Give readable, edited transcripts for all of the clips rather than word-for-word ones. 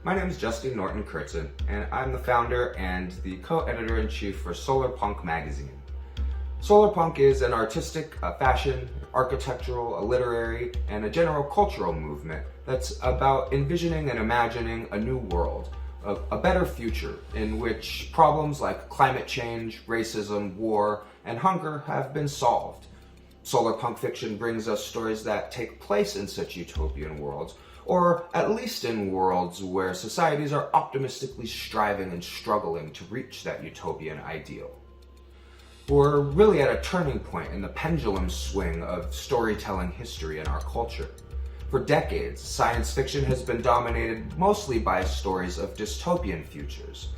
My name is Justin Norton-Kurtzen, and I'm the founder and the co-editor-in-chief for Solarpunk magazine. Solarpunk is an artistic, fashion, architectural, a literary, and a general cultural movement that's about envisioning and imagining a new world, a better future in which problems like climate change, racism, war, and hunger have been solved. Solarpunk fiction brings us stories that take place in such utopian worlds, or at least in worlds where societies are optimistically striving and struggling to reach that utopian ideal. We're really at a turning point in the pendulum swing of storytelling history in our culture. For decades, science fiction has been dominated mostly by stories of dystopian futures.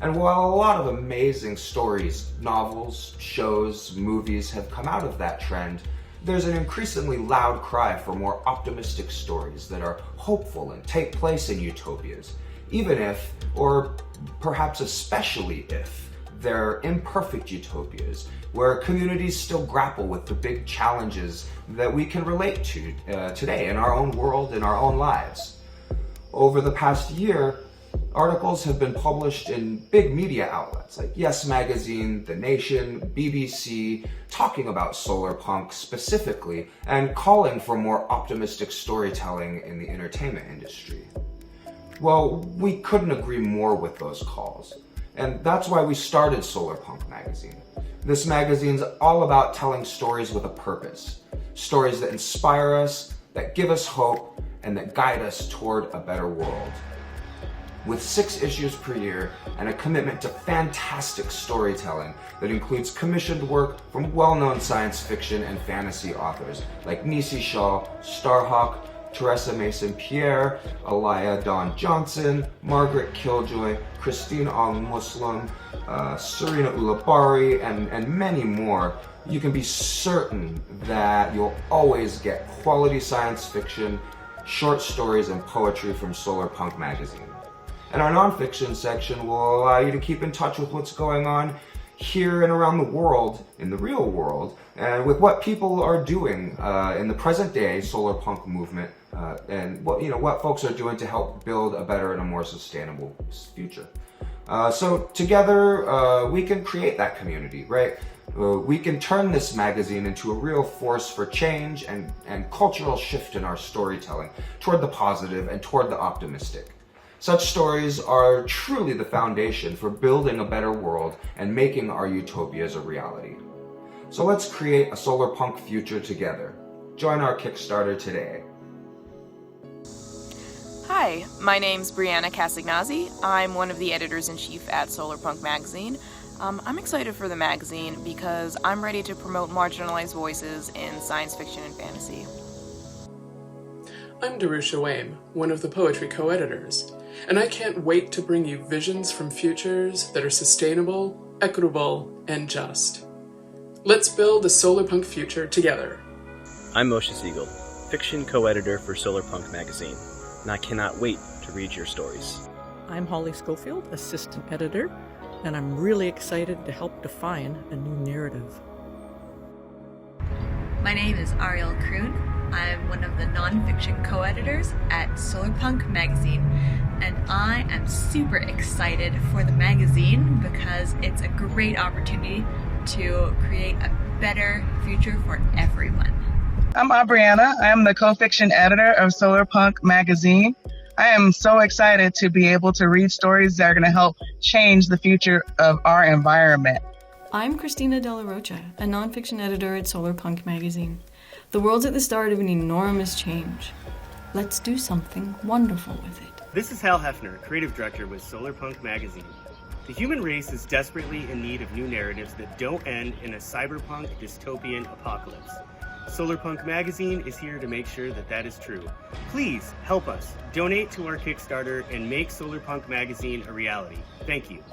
And while a lot of amazing stories, novels, shows, movies have come out of that trend, there's an increasingly loud cry for more optimistic stories that are hopeful and take place in utopias, even if, or perhaps especially if, they're imperfect utopias, where communities still grapple with the big challenges that we can relate to today in our own world, in our own lives. Over the past year, articles have been published in big media outlets like Yes Magazine, The Nation, BBC, talking about Solarpunk specifically and calling for more optimistic storytelling in the entertainment industry. Well, we couldn't agree more with those calls, and that's why we started Solarpunk magazine. This magazine's all about telling stories with a purpose, stories that inspire us, that give us hope, and that guide us toward a better world. With 6 issues per year and a commitment to fantastic storytelling that includes commissioned work from well-known science fiction and fantasy authors like Nisi Shaw, Starhawk, Teresa Mason-Pierre, Alaya Dawn Johnson, Margaret Killjoy, Christine Al-Muslim, Serena Ulabari, and many more, you can be certain that you'll always get quality science fiction, short stories, and poetry from Solarpunk magazine. And our nonfiction section will allow you to keep in touch with what's going on here and around the world, in the real world, and with what people are doing in the present day Solarpunk movement, and what folks are doing to help build a better and a more sustainable future. So together we can create that community, right? We can turn this magazine into a real force for change and cultural shift in our storytelling toward the positive and toward the optimistic. Such stories are truly the foundation for building a better world and making our utopias a reality. So let's create a Solarpunk future together. Join our Kickstarter today. Hi, my name's Brianna Castagnazzi. I'm one of the editors-in-chief at Solarpunk magazine. I'm excited for the magazine because I'm ready to promote marginalized voices in science fiction and fantasy. I'm Darusha Wame, one of the poetry co-editors, and I can't wait to bring you visions from futures that are sustainable, equitable, and just. Let's build a Solarpunk future together. I'm Moshe Siegel, fiction co-editor for Solarpunk magazine, and I cannot wait to read your stories. I'm Holly Schofield, assistant editor, and I'm really excited to help define a new narrative. My name is Ariel Kroon. I'm one of the nonfiction co-editors at Solarpunk magazine, and I am super excited for the magazine because it's a great opportunity to create a better future for everyone. I'm Brianna. I am the co-fiction editor of Solarpunk magazine. I am so excited to be able to read stories that are going to help change the future of our environment. I'm Christina Della Rocha, a nonfiction editor at Solarpunk magazine. The world's at the start of an enormous change. Let's do something wonderful with it. This is Hal Hefner, creative director with Solarpunk magazine. The human race is desperately in need of new narratives that don't end in a cyberpunk dystopian apocalypse. Solarpunk magazine is here to make sure that that is true. Please help us. Donate to our Kickstarter and make Solarpunk magazine a reality. Thank you.